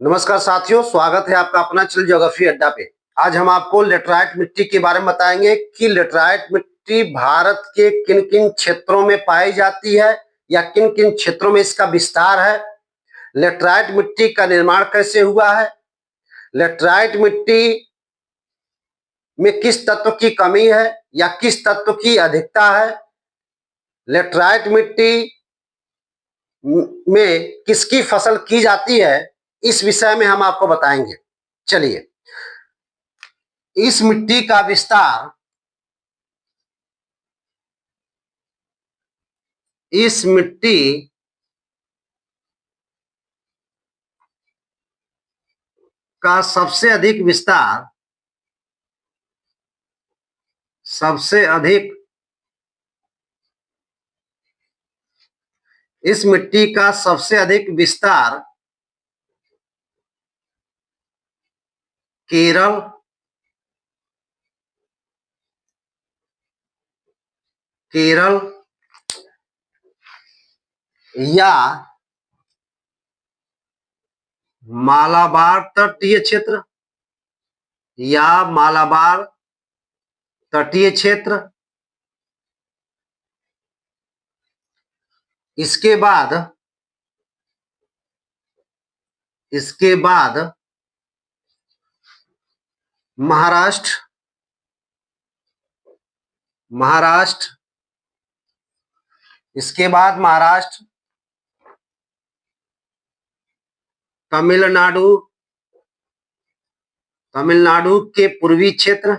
नमस्कार साथियों, स्वागत है आपका अपना चल ज्योग्राफी अड्डा पे। आज हम आपको लेटराइट मिट्टी के बारे में बताएंगे कि लेटराइट मिट्टी भारत के किन किन क्षेत्रों में पाई जाती है या किन किन क्षेत्रों में इसका विस्तार है। लेटराइट मिट्टी का निर्माण कैसे हुआ है, लेटराइट मिट्टी में किस तत्व की कमी है या किस तत्व की अधिकता है, लेटराइट मिट्टी में किसकी फसल की जाती है, इस विषय में हम आपको बताएंगे। चलिए, इस मिट्टी का विस्तार इस मिट्टी का सबसे अधिक इस मिट्टी का सबसे अधिक विस्तार केरल, केरल या मालाबार तटीय क्षेत्र या मालाबार तटीय क्षेत्र। इसके बाद महाराष्ट्र, इसके बाद महाराष्ट्र, तमिलनाडु, तमिलनाडु के पूर्वी क्षेत्र,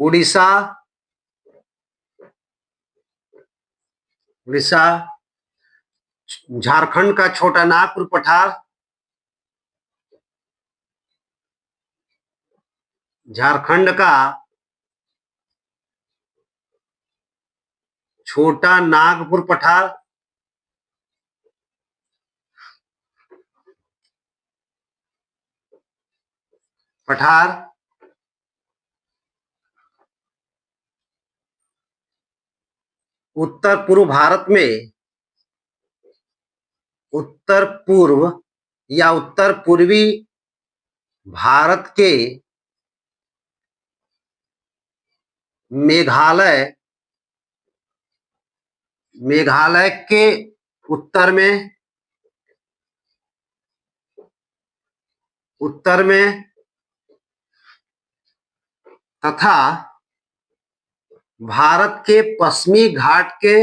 उड़ीसा, झारखंड का छोटा नागपुर पठार, झारखंड का छोटा नागपुर पठार, उत्तर पूर्व भारत में, उत्तर पूर्व या उत्तर पूर्वी भारत के मेघालय के उत्तर में तथा भारत के पश्चिमी घाट के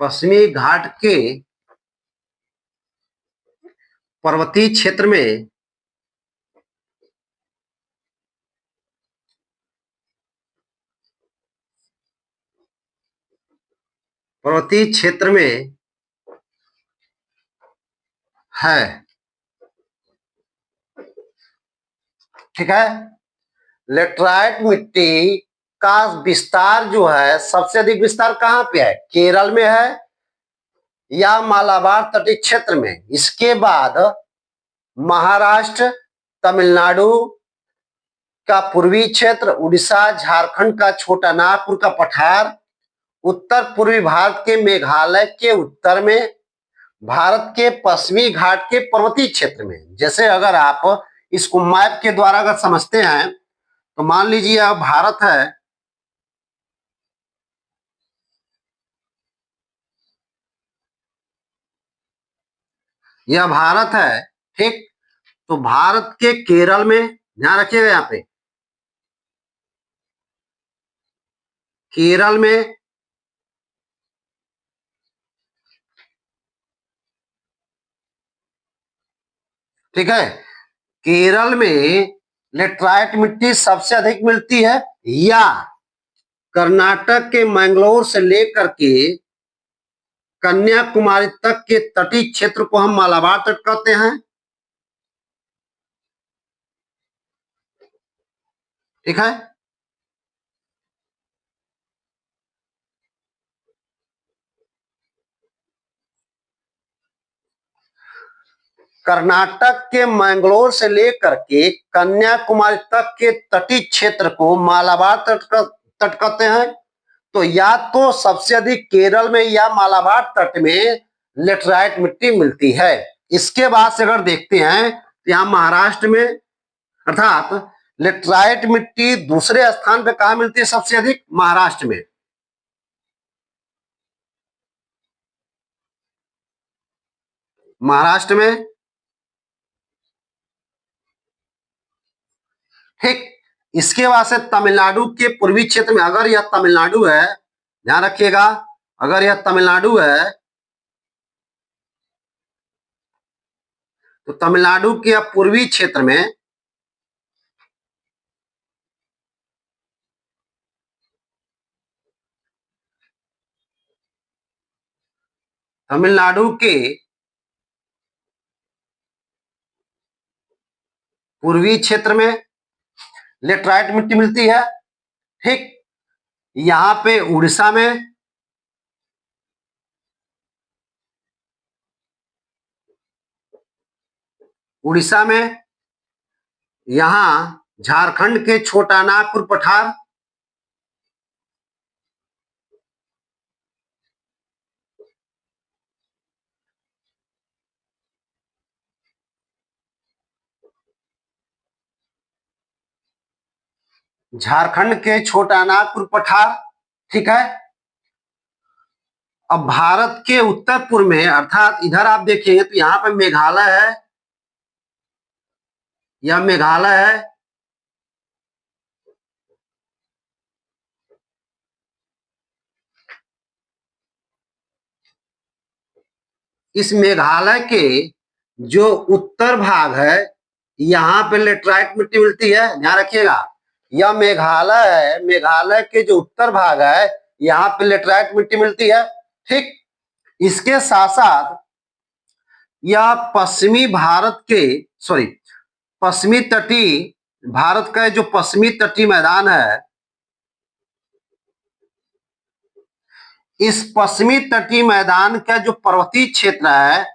पश्चिमी घाट के पर्वतीय क्षेत्र में है। ठीक है, लेटराइट मिट्टी का विस्तार जो है, सबसे अधिक विस्तार कहां पे है? केरल में है या मालाबार तटीय क्षेत्र में। इसके बाद महाराष्ट्र, तमिलनाडु का पूर्वी क्षेत्र, उड़ीसा, झारखंड का छोटा नागपुर का पठार, उत्तर पूर्वी भारत के मेघालय के उत्तर में, भारत के पश्चिमी घाट के पर्वतीय क्षेत्र में। जैसे अगर आप इसको मैप के द्वारा अगर समझते हैं तो मान लीजिए यह भारत है, यह भारत है। ठीक, तो भारत के केरल में, ध्यान रखिएगा यहाँ पे, केरल में ठीक है, केरल में लेटराइट मिट्टी सबसे अधिक मिलती है, या कर्नाटक के मैंगलोर से लेकर के कन्याकुमारी तक के तटीय क्षेत्र को हम मालाबार तट कहते हैं। ठीक है, कर्नाटक के मैंगलोर से लेकर के कन्याकुमारी तक के तटीय क्षेत्र को मालाबार तट कहते हैं। तो या तो सबसे अधिक केरल में या मालाबार तट में लेटराइट मिट्टी मिलती है। इसके बाद से अगर देखते हैं तो यहाँ महाराष्ट्र में अर्थात लेटराइट मिट्टी दूसरे स्थान पे कहा मिलती है सबसे अधिक? महाराष्ट्र में। महाराष्ट्र में, ठीक। इसके बाद से तमिलनाडु के पूर्वी क्षेत्र में, अगर यह तमिलनाडु है, ध्यान रखिएगा, अगर यह तमिलनाडु है तो तमिलनाडु के पूर्वी क्षेत्र में तमिलनाडु के पूर्वी क्षेत्र में लेटराइट मिट्टी मिलती है, ठीक। यहां पे उड़ीसा में, उड़ीसा में, यहां झारखंड के छोटा नागपुर पठार, झारखंड के छोटा नागपुर पठार, ठीक है। अब भारत के उत्तर पूर्व में अर्थात इधर आप देखेंगे तो यहां पे मेघालय है, यह मेघालय है, इस मेघालय के जो उत्तर भाग है यहां पे लेटराइट मिट्टी मिलती है, ध्यान रखिएगा। यह मेघालय है, मेघालय के जो उत्तर भाग है यहां पे लेटराइट मिट्टी मिलती है, ठीक। इसके साथ साथ यह पश्चिमी भारत के पश्चिमी तटीय भारत का जो पश्चिमी तटीय मैदान है, इस पश्चिमी तटीय मैदान का जो पर्वतीय क्षेत्र है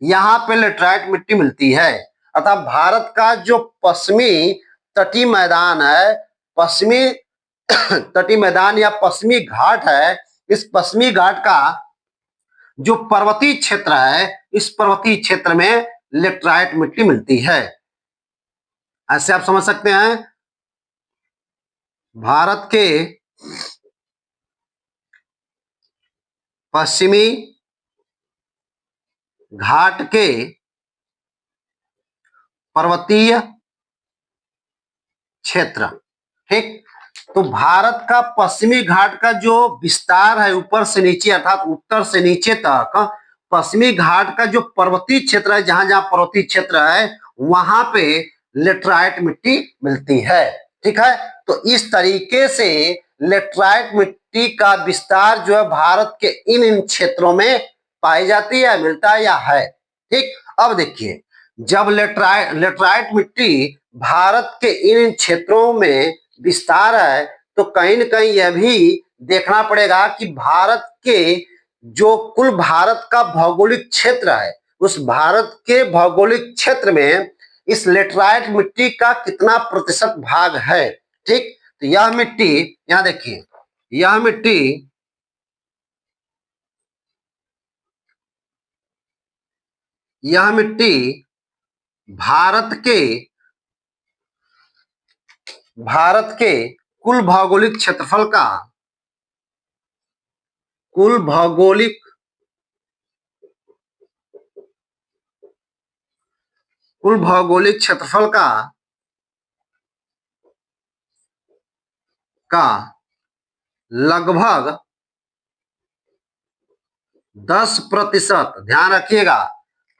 यहां पे लेटराइट मिट्टी मिलती है। अतः भारत का जो पश्चिमी तटीय मैदान है, पश्चिमी तटीय मैदान या पश्चिमी घाट है, इस पश्चिमी घाट का जो पर्वतीय क्षेत्र है, इस पर्वतीय क्षेत्र में लेटराइट मिट्टी मिलती है। ऐसे आप समझ सकते हैं भारत के पश्चिमी घाट के पर्वतीय क्षेत्र, ठीक। तो भारत का पश्चिमी घाट का जो विस्तार है ऊपर से नीचे अर्थात उत्तर से नीचे तक, पश्चिमी घाट का जो पर्वतीय क्षेत्र है, जहां जहां पर्वतीय क्षेत्र है वहां पे लेटराइट मिट्टी मिलती है, ठीक है। तो इस तरीके से लेटराइट मिट्टी का विस्तार जो है भारत के इन क्षेत्रों में पाई जाती है, मिलता है या है, ठीक। अब देखिए, जब लेटराइट मिट्टी भारत के इन क्षेत्रों में विस्तार है तो कहीं न कहीं यह भी देखना पड़ेगा कि भारत के जो कुल भारत का भौगोलिक क्षेत्र है, उस भारत के भौगोलिक क्षेत्र में इस लेटराइट मिट्टी का कितना प्रतिशत भाग है, ठीक। तो यह मिट्टी, यहां देखिए, यह मिट्टी भारत के कुल भौगोलिक क्षेत्रफल का कुल भौगोलिक क्षेत्रफल का लगभग 10%, ध्यान रखिएगा,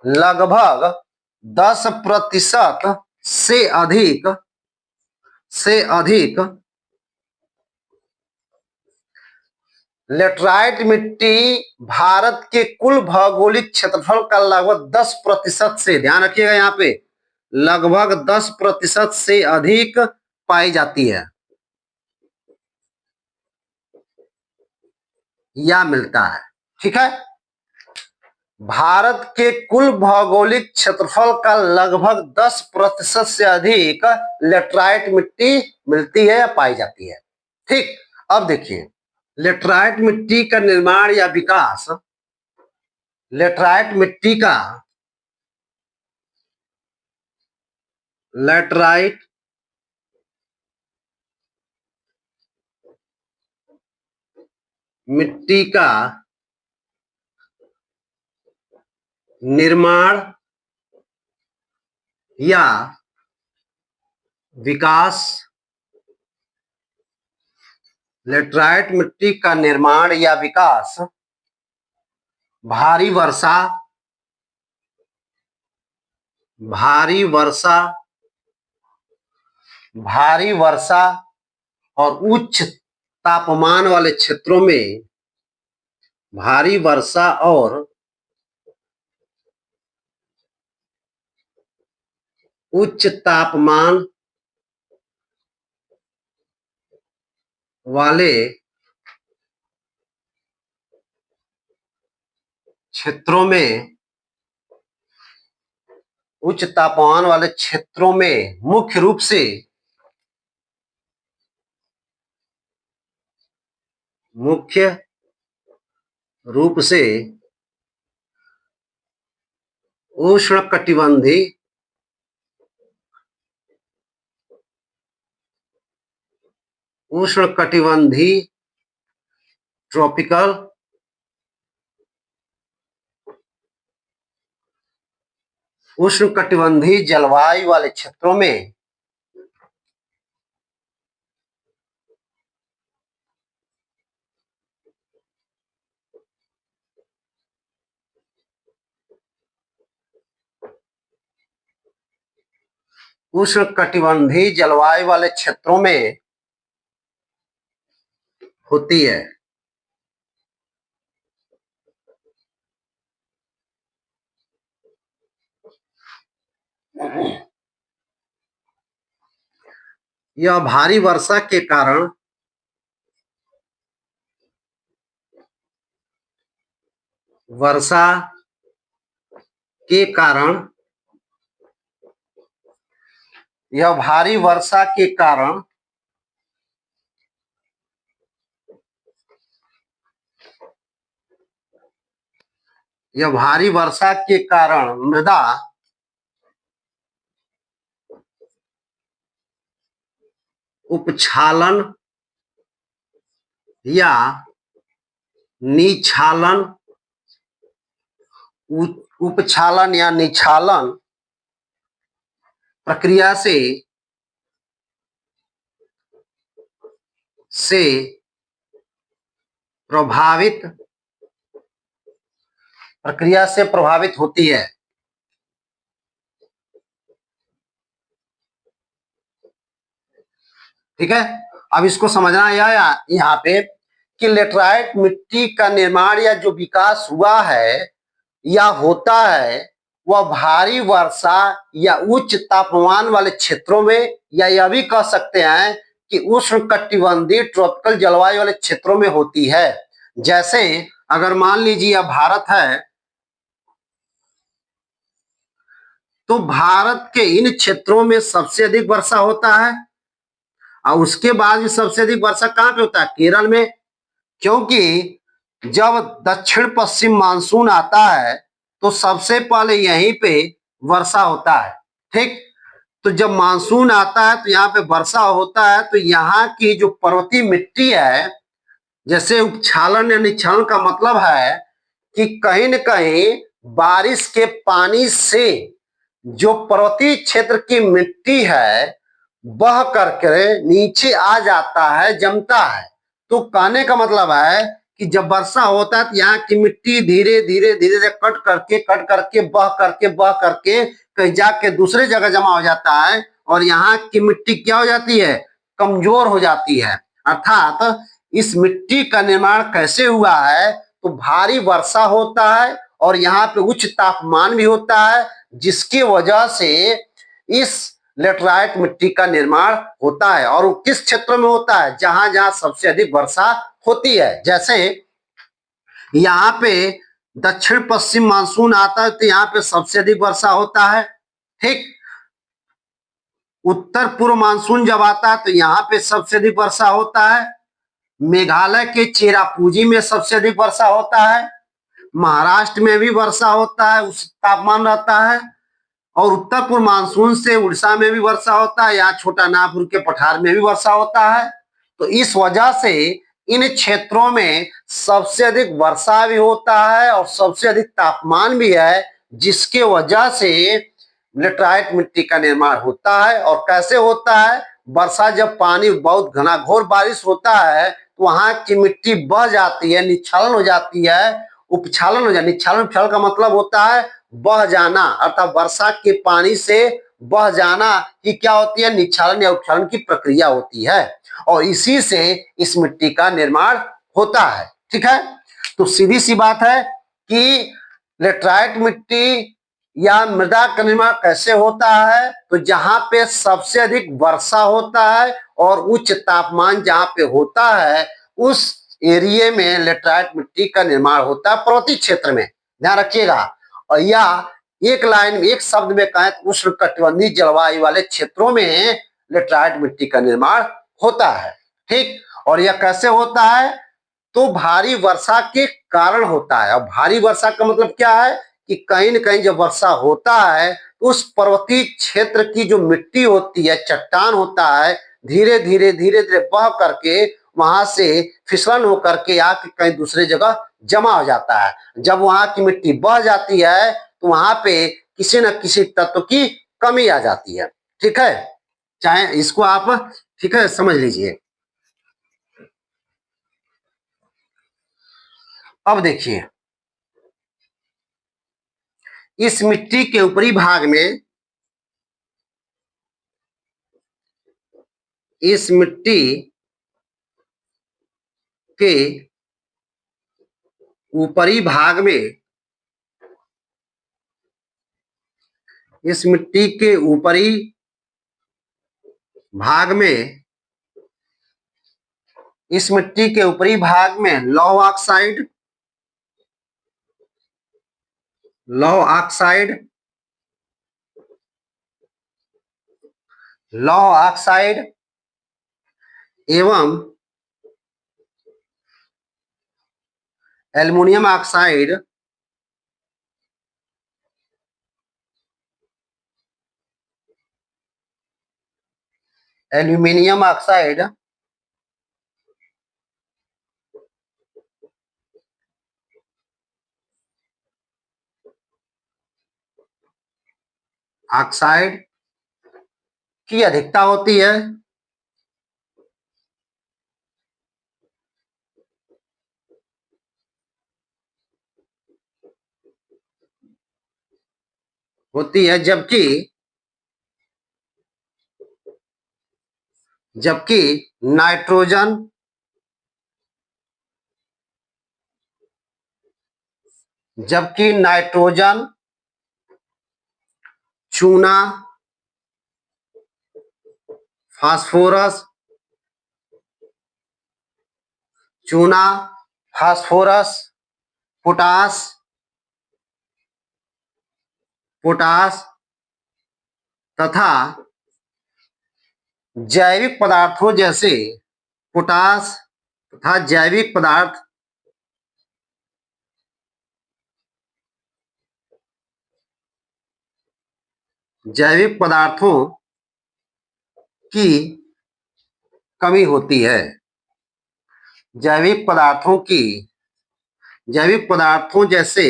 लगभग 10% से अधिक लेटराइट मिट्टी भारत के कुल भौगोलिक क्षेत्रफल का लगभग 10% से, ध्यान रखिएगा, यहां पे लगभग 10% से अधिक पाई जाती है या मिलता है, ठीक है। भारत के कुल भौगोलिक क्षेत्रफल का लगभग 10% से अधिक लेटराइट मिट्टी मिलती है या पाई जाती है। ठीक, अब देखिए लेटराइट मिट्टी का निर्माण या विकास, लेटराइट मिट्टी का लेटराइट मिट्टी का निर्माण या विकास, लेटराइट मिट्टी का निर्माण या विकास भारी वर्षा, भारी वर्षा और उच्च तापमान वाले क्षेत्रों में, भारी वर्षा और उच्च तापमान वाले क्षेत्रों में, उच्च तापमान वाले क्षेत्रों में मुख्य रूप से उष्णकटिबंधीय ट्रॉपिकल उष्णकटिबंधीय जलवायु वाले क्षेत्रों में होती है। यह भारी वर्षा के कारण यह भारी वर्षा के कारण मृदा उपक्षालन या निक्षालन प्रक्रिया से प्रभावित होती है। ठीक है, अब इसको समझना यहाँ पे कि लेटराइट मिट्टी का निर्माण या जो विकास हुआ है या होता है वह भारी वर्षा या उच्च तापमान वाले क्षेत्रों में, या यह भी कह सकते हैं कि उष्णकटिबंधीय ट्रॉपिकल जलवायु वाले क्षेत्रों में होती है। जैसे अगर मान लीजिए यह भारत है तो भारत के इन क्षेत्रों में सबसे अधिक वर्षा होता है और उसके बाद भी सबसे अधिक वर्षा कहां पे होता है? केरल में, क्योंकि जब दक्षिण पश्चिम मानसून आता है तो सबसे पहले यहीं पे वर्षा होता है। ठीक, तो जब मानसून आता है तो यहाँ पे वर्षा होता है, तो यहाँ की जो पर्वतीय मिट्टी है, जैसे उपक्षालन या निक्षालन का मतलब है कि कहीं न कहीं बारिश के पानी से जो पर्वतीय क्षेत्र की मिट्टी है बह करके नीचे आ जाता है, जमता है। तो कहने का मतलब है कि जब वर्षा होता है तो यहाँ की मिट्टी धीरे धीरे कट करके बह करके कहीं जाके दूसरे जगह जमा हो जाता है और यहाँ की मिट्टी क्या हो जाती है? कमजोर हो जाती है। अर्थात इस मिट्टी का निर्माण कैसे हुआ है? तो भारी वर्षा होता है और यहाँ पे उच्च तापमान भी होता है, जिसकी वजह से इस लेटराइट मिट्टी का निर्माण होता है। और वो किस क्षेत्र में होता है? जहां जहां सबसे अधिक वर्षा होती है। जैसे यहाँ पे दक्षिण पश्चिम मानसून आता है तो यहाँ पे सबसे अधिक वर्षा होता है। ठीक, उत्तर पूर्व मानसून जब आता है तो यहाँ पे सबसे अधिक वर्षा होता है। मेघालय के चेरापूंजी में सबसे अधिक वर्षा होता है। महाराष्ट्र में भी वर्षा होता है, उस तापमान रहता है। और उत्तर पूर्व मानसून से उड़ीसा में भी वर्षा होता है, यहाँ छोटा नागपुर के पठार में भी वर्षा होता है। तो इस वजह से इन क्षेत्रों में सबसे अधिक वर्षा भी होता है और सबसे अधिक तापमान भी है, जिसके वजह से लेटराइट मिट्टी का निर्माण होता है। और कैसे होता है, वर्षा जब पानी बहुत घनाघोर बारिश होता है तो वहां की मिट्टी बह जाती है, निच्छालन हो जाती है, उपछालन हो जाती है। निच्छालन छल का मतलब होता है बह जाना, अर्थात वर्षा के पानी से बह जाना ही क्या होती है, निच्छालन या उपक्षालन की प्रक्रिया होती है। और इसी से इस मिट्टी का निर्माण होता है। ठीक है, तो सीधी सी बात है कि लेटराइट मिट्टी या मृदा का निर्माण कैसे होता है, तो जहां पे सबसे अधिक वर्षा होता है और उच्च तापमान जहां पे होता है उस एरिया में लेटराइट मिट्टी का निर्माण होता है, पर्वतीय क्षेत्र में, ध्यान रखिएगा। और या एक लाइन में, एक शब्द में कहें तो उष्णकटिबंधीय जलवायु वाले क्षेत्रों में लेटराइट मिट्टी का निर्माण होता है। ठीक, और यह कैसे होता है, तो भारी वर्षा के कारण होता है। और भारी वर्षा का मतलब क्या है कि कहीं न कहीं जब वर्षा होता है तो उस पर्वतीय क्षेत्र की जो मिट्टी होती है, चट्टान होता है, धीरे धीरे धीरे धीरे बह करके वहां से फिसलन होकर के आके कहीं दूसरे जगह जमा हो जाता है। जब वहां की मिट्टी बह जाती है तो वहां पे किसी न किसी तत्व की कमी आ जाती है। ठीक है, चाहे इसको आप ठीक है समझ लीजिए। अब देखिए, इस मिट्टी के ऊपरी भाग में, इस मिट्टी के ऊपरी भाग में, इस मिट्टी के ऊपरी भाग में, इस मिट्टी के ऊपरी भाग में लौह ऑक्साइड, लौह ऑक्साइड, लौह ऑक्साइड एवं aluminium oxide aluminium oxide oxide की अधिकता होती है। होती है, जबकि जबकि नाइट्रोजन, जबकि नाइट्रोजन, चूना, फास्फोरस, चूना, फास्फोरस, पोटास, पोटास तथा जैविक पदार्थों जैसे पोटास तथा जैविक पदार्थ जैविक पदार्थों की कमी होती है। जैविक पदार्थों की, जैविक पदार्थों जैसे,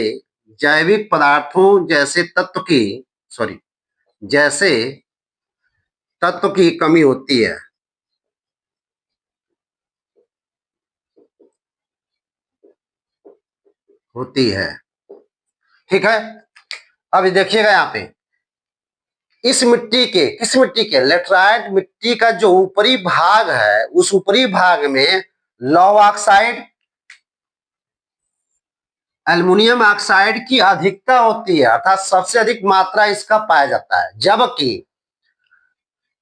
जैविक पदार्थों जैसे तत्व की, सॉरी, जैसे तत्व की कमी होती है। होती है। ठीक है, अब देखिएगा यहाँ पे, इस मिट्टी के, किस मिट्टी के, लेटराइट मिट्टी का जो ऊपरी भाग है उस ऊपरी भाग में लौह ऑक्साइड, एल्युमिनियम ऑक्साइड की अधिकता होती है, अर्थात सबसे अधिक मात्रा इसका पाया जाता है। जबकि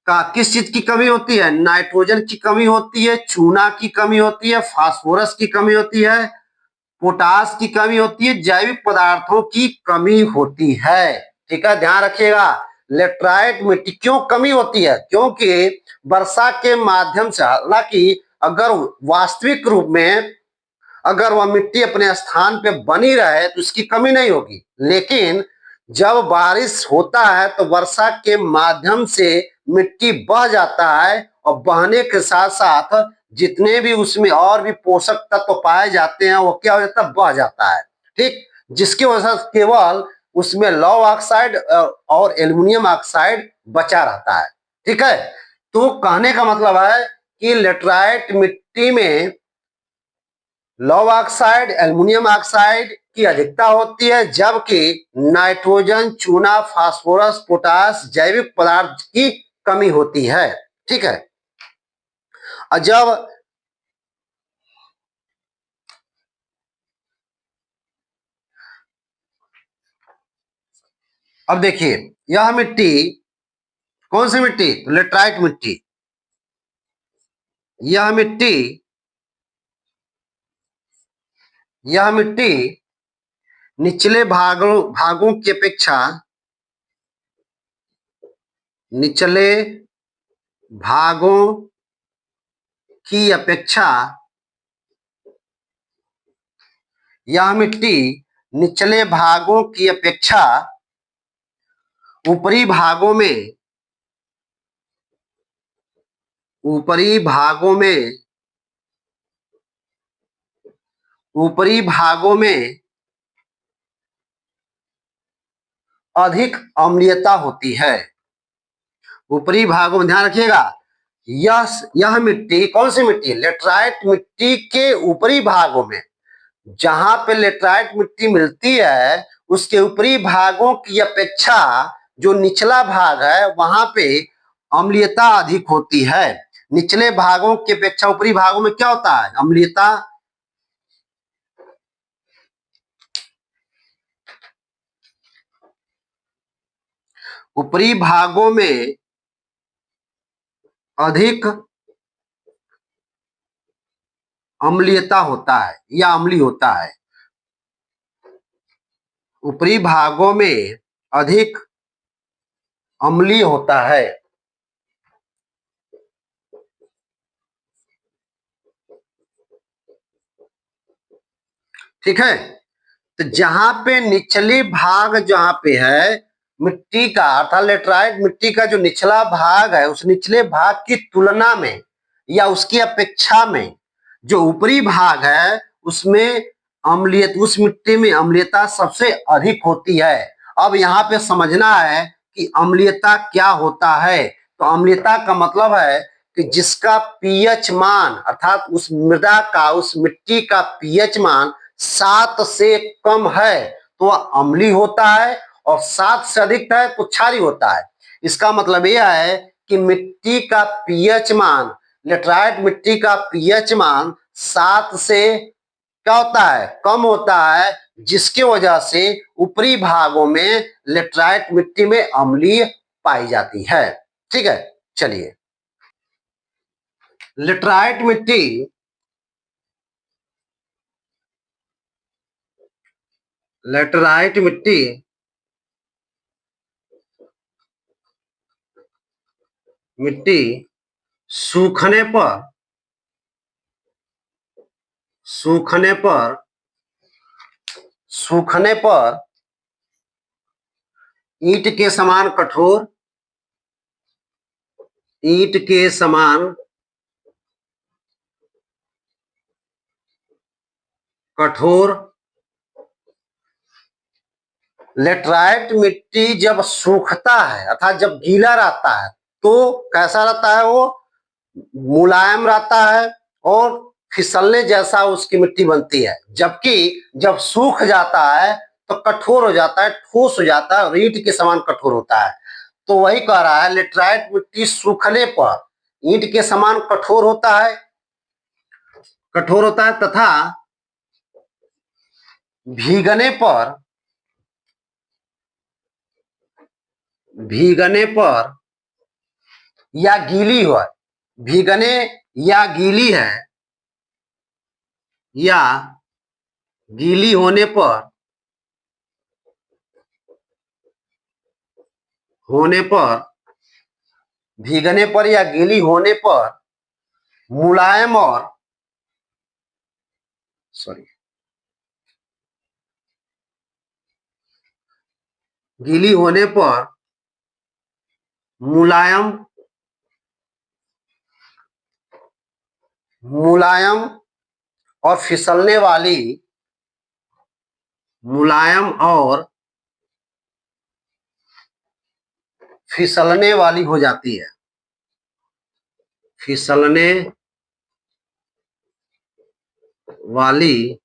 का किस चीज की कमी होती है, नाइट्रोजन की कमी होती है, चूना की कमी होती है, फास्फोरस की कमी होती है, पोटास की कमी होती है, जैविक पदार्थों की कमी होती है। ठीक है, ध्यान रखिएगा। लेटराइट मिट्टी क्यों कमी होती है? क्योंकि वर्षा के माध्यम से, हालांकि अगर वास्तविक रूप में अगर वह मिट्टी अपने स्थान पे बनी रहे तो इसकी कमी नहीं होगी, लेकिन जब बारिश होता है तो वर्षा के माध्यम से मिट्टी बह जाता है और बहने के साथ साथ जितने भी उसमें और भी पोषक तत्व पाए जाते हैं वो क्या हो जाता है, बह जाता है। ठीक, जिसकी वजह से केवल उसमें लौह ऑक्साइड और एल्युमिनियम ऑक्साइड बचा रहता है। ठीक है, तो कहने का मतलब है कि लेटराइट मिट्टी में लौह ऑक्साइड, एल्युमिनियम ऑक्साइड की अधिकता होती है, जबकि नाइट्रोजन, चूना, फास्फोरस, पोटास जैविक पदार्थ की कमी होती है। ठीक है, और जब अब देखिए, यह मिट्टी कौन सी मिट्टी? लेटराइट मिट्टी। यह मिट्टी यह मिट्टी निचले भागों भागों की अपेक्षा निचले भागों की अपेक्षा यह मिट्टी निचले भागों की अपेक्षा ऊपरी भागों में ऊपरी भागों में ऊपरी भागों में अधिक अम्लीयता होती है। ऊपरी भागों में ध्यान रखिएगा, यह मिट्टी कौन सी मिट्टी? लेटराइट मिट्टी के ऊपरी भागों में, जहां पे लेटराइट मिट्टी मिलती है उसके ऊपरी भागों की अपेक्षा जो निचला भाग है वहां पे अम्लीयता अधिक होती है। निचले भागों की अपेक्षा ऊपरी भागों में क्या होता है? अम्लीयता। ऊपरी भागों में अधिक अम्लीयता होता है या अम्ली होता है। ऊपरी भागों में अधिक अम्लीय होता है। ठीक है, तो जहां पे निचली भाग जहां पे है मिट्टी का, अर्थात लेटराइट मिट्टी का जो निचला भाग है उस निचले भाग की तुलना में या उसकी अपेक्षा में जो ऊपरी भाग है उसमें अम्लीयत, उस मिट्टी में अम्लीयता सबसे अधिक होती है। अब यहाँ पे समझना है कि अम्लीयता क्या होता है। तो अम्लीयता का मतलब है कि जिसका पीएच मान, अर्थात उस मृदा का, उस मिट्टी का पीएच मान 7 से कम है तो वह अम्लीय होता है, और 7 से अधिक है तो क्षारीय होता है। इसका मतलब यह है कि मिट्टी का पीएच मान, लेटराइट मिट्टी का पीएच मान 7 से क्या होता है? कम होता है, जिसकी वजह से ऊपरी भागों में लेटराइट मिट्टी में अम्लीय पाई जाती है। ठीक है, चलिए, लेटराइट मिट्टी लेटराइट मिट्टी मिट्टी सूखने पर सूखने पर सूखने पर ईंट के समान कठोर ईंट के समान कठोर लेटराइट मिट्टी जब सूखता है अर्थात जब गीला रहता है तो कैसा रहता है? वो मुलायम रहता है और फिसलने जैसा उसकी मिट्टी बनती है, जबकि जब सूख जाता है तो कठोर हो जाता है, ठोस हो जाता है और ईंट के समान कठोर होता है। तो वही कह रहा है, लेटराइट मिट्टी सूखने पर ईंट के समान कठोर होता है तथा भीगने पर भीगने पर या गीली हो, भीगने या गीली है या गीली होने पर भीगने पर या गीली होने पर मुलायम और गीली होने पर मुलायम और फिसलने वाली हो जाती है। फिसलने वाली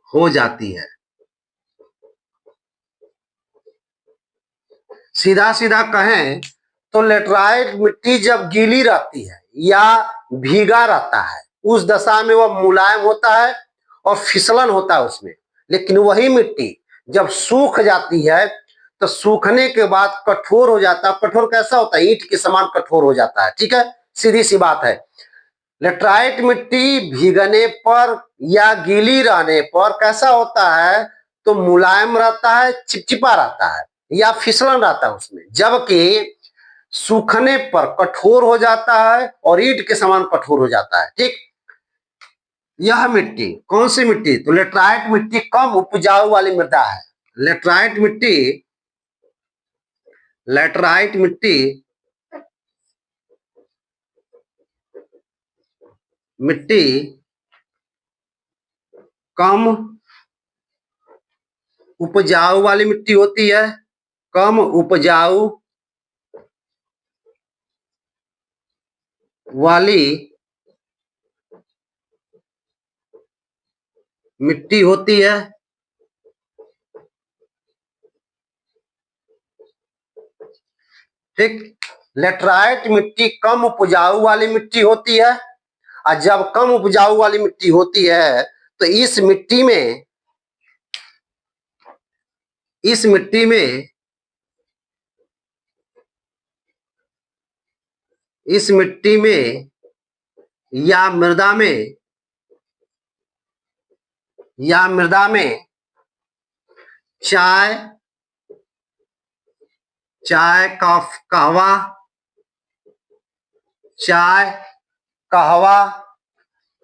हो जाती है। सीधा सीधा कहें तो लेटराइट मिट्टी जब गीली रहती है या भीगा रहता है उस दशा में वह मुलायम होता है और फिसलन होता है उसमें। लेकिन वही मिट्टी जब सूख जाती है तो सूखने के बाद कठोर हो जाता है। कठोर कैसा होता है? ईंट के समान कठोर हो जाता है। ठीक है, सीधी सी बात है। लेटराइट मिट्टी भीगने पर या गीली रहने पर कैसा होता है? तो मुलायम रहता है, चिपचिपा रहता है या फिसलन रहता है उसमें, जबकि सूखने पर कठोर हो जाता है और ईंट के समान कठोर हो जाता है। ठीक, यह मिट्टी कौन सी मिट्टी? तो लेटराइट मिट्टी कम उपजाऊ वाली मृदा है। लेटराइट मिट्टी कम उपजाऊ वाली मिट्टी होती है। कम उपजाऊ वाली मिट्टी होती है। ठीक, लेटराइट मिट्टी कम उपजाऊ वाली मिट्टी होती है। और जब कम उपजाऊ वाली मिट्टी होती है तो इस मिट्टी में या मृदा में चाय कहवा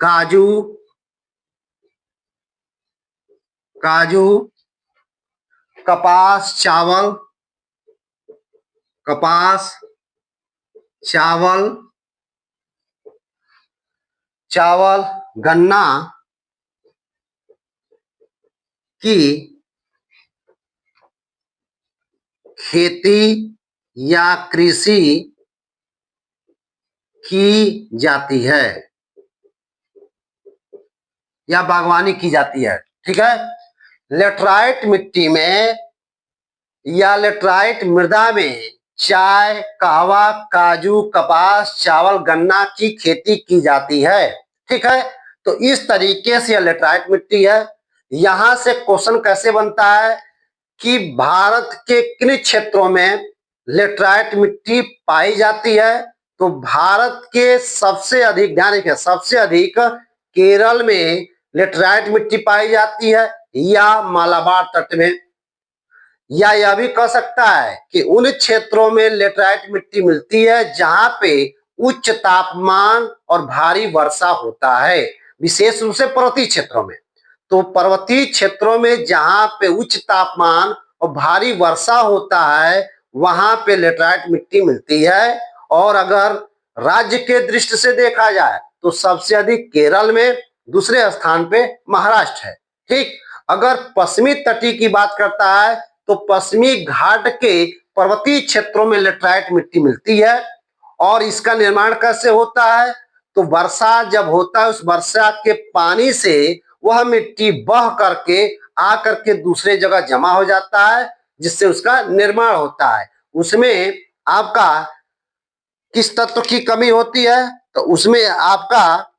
काजू कपास चावल गन्ना की खेती या कृषि की जाती है या बागवानी की जाती है। ठीक है, लेटराइट मिट्टी में या लेटराइट मृदा में चाय कहवा काजू कपास चावल गन्ना की खेती की जाती है। ठीक है, तो इस तरीके से यह लेटराइट मिट्टी है। यहां से क्वेश्चन कैसे बनता है कि भारत के किन क्षेत्रों में लेटराइट मिट्टी पाई जाती है? तो भारत के सबसे अधिक, ध्यान रखिए, सबसे अधिक केरल में लेटराइट मिट्टी पाई जाती है या मालाबार तट में, या यह भी कह सकता है कि उन क्षेत्रों में लेटराइट मिट्टी मिलती है जहां पे उच्च तापमान और भारी वर्षा होता है, विशेष रूप से पर्वतीय क्षेत्रों में। तो पर्वतीय क्षेत्रों में जहां पे उच्च तापमान और भारी वर्षा होता है वहां पे लेटराइट मिट्टी मिलती है। और अगर राज्य के दृष्टि से देखा जाए तो सबसे अधिक केरल में, दूसरे स्थान पे महाराष्ट्र है। ठीक, अगर पश्चिमी तटीय की बात करता है तो पश्चिमी घाट के पर्वतीय क्षेत्रों में लेटराइट मिट्टी मिलती है। और इसका निर्माण कैसे होता है? तो वर्षा जब होता है उस वर्षा के पानी से वह मिट्टी बह करके आकर के दूसरे जगह जमा हो जाता है जिससे उसका निर्माण होता है। उसमें आपका किस तत्व की कमी होती है? तो उसमें आपका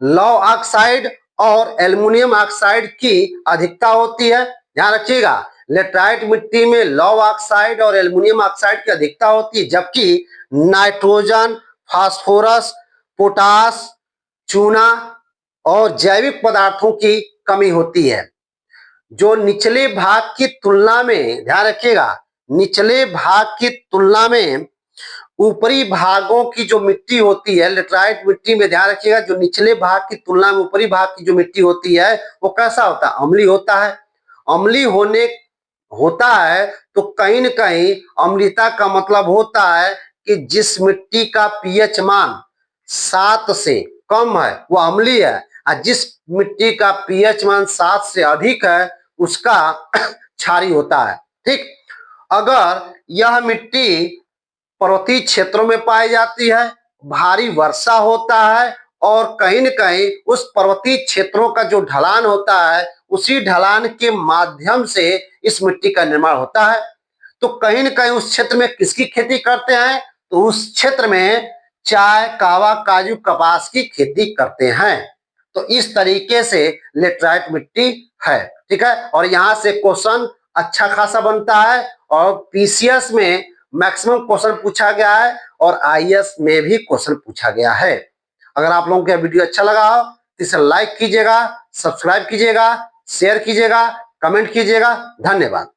लौह ऑक्साइड और एल्युमिनियम ऑक्साइड की अधिकता होती है। ध्यान रखिएगा, लेटराइट मिट्टी में लौह ऑक्साइड और एल्युमिनियम ऑक्साइड की अधिकता होती है, जबकि नाइट्रोजन, फास्फोरस, पोटास, चूना और जैविक पदार्थों की कमी होती है। जो निचले भाग की तुलना में, ध्यान रखिएगा, निचले भाग की तुलना में ऊपरी भागों की जो मिट्टी होती है, लेटराइट मिट्टी में ध्यान रखिएगा, जो निचले भाग की तुलना में ऊपरी भाग की जो मिट्टी होती है वो कैसा होता है? अम्लीय होता है। अम्लीय होता है तो कहीं न कहीं अम्लता का मतलब होता है कि जिस मिट्टी का पीएच मान 7 से कम है वो अम्लीय है, और जिस मिट्टी का पीएच मान 7 से अधिक है उसका क्षारीय होता है। ठीक, अगर यह मिट्टी पर्वतीय क्षेत्रों में पाई जाती है, भारी वर्षा होता है और कहीं न कहीं उस पर्वतीय क्षेत्रों का जो ढलान होता है उसी ढलान के माध्यम से इस मिट्टी का निर्माण होता है। तो कहीं न कहीं उस क्षेत्र में किसकी खेती करते हैं? तो उस क्षेत्र में चाय, कावा, काजू, कपास की खेती करते हैं। तो इस तरीके से लेटराइट मिट्टी है। ठीक है, और यहां से क्वेश्चन अच्छा खासा बनता है और पीसीएस में मैक्सिमम क्वेश्चन पूछा गया है और आईएएस में भी क्वेश्चन पूछा गया है। अगर आप लोगों को यह वीडियो अच्छा लगा हो तो इसे लाइक कीजिएगा, सब्सक्राइब कीजिएगा, शेयर कीजिएगा, कमेंट कीजिएगा। धन्यवाद।